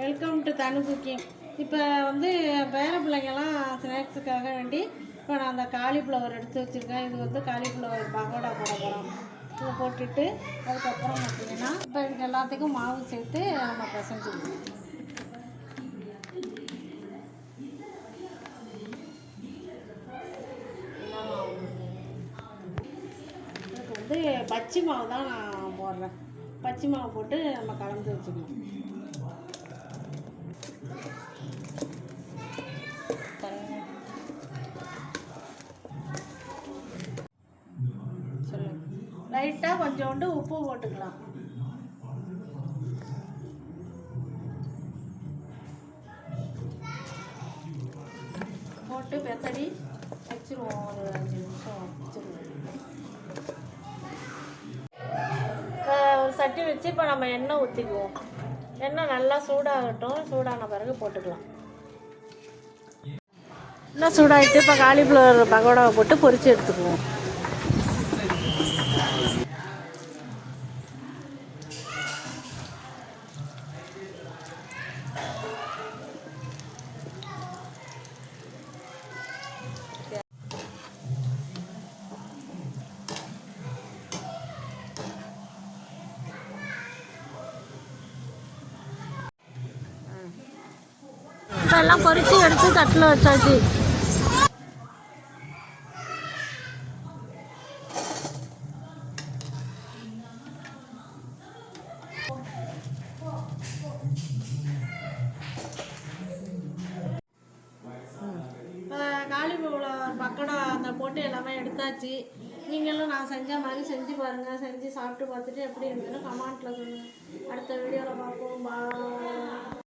Welcome to Thanu cooking. இப்போ வந்து பேர பிள்ளைங்கள்லாம் ஸ்நாக்ஸுக்காக வேண்டி இப்போ நான் அந்த காலிஃப்ளவர் எடுத்து வச்சுருக்கேன். இது வந்து காலிஃப்ளவர் பகோடா போட போகிறோம். இதை போட்டுட்டு அதுக்கப்புறம் பார்த்திங்கன்னா இப்போ இது எல்லாத்துக்கும் மாவு சேர்த்து நம்ம பிசைஞ்சுக்கணும். இதுக்கு வந்து பச்சை மாவு தான் நான் போடுறேன். பச்சை மாவு போட்டு நம்ம கலந்து வச்சுக்கணும். லைட்டாக கொஞ்சோண்டு உப்பு போட்டுக்கலாம். போட்டு பெசடி வச்சுருவோம். ஒரு 5 நிமிஷம் வச்சுருவோம். ஒரு சட்டி வச்சு இப்போ நம்ம எண்ணெய் ஊற்றிக்குவோம். எண்ணெய் நல்லா சூடாகட்டும். சூடான பிறகு போட்டுக்கலாம். எண்ணெய் சூடாகிட்டு இப்போ காலிஃப்ளவர் பகோடாவை போட்டு பொரித்து எடுத்துக்குவோம். எல்லாம் பொரிச்சு எடுத்து தட்டில் வச்சாச்சு. காலிஃப்ளவர் பக்கோடா அந்த போட்டு எல்லாமே எடுத்தாச்சு. நீங்களும் நான் செஞ்ச மாதிரி செஞ்சு பாருங்கள். செஞ்சு சாப்பிட்டு பார்த்துட்டு எப்படி இருந்ததுன்னு கமெண்ட்டில் சொல்லுங்கள். அடுத்த வீடியோவில் பார்ப்போம். பாய்.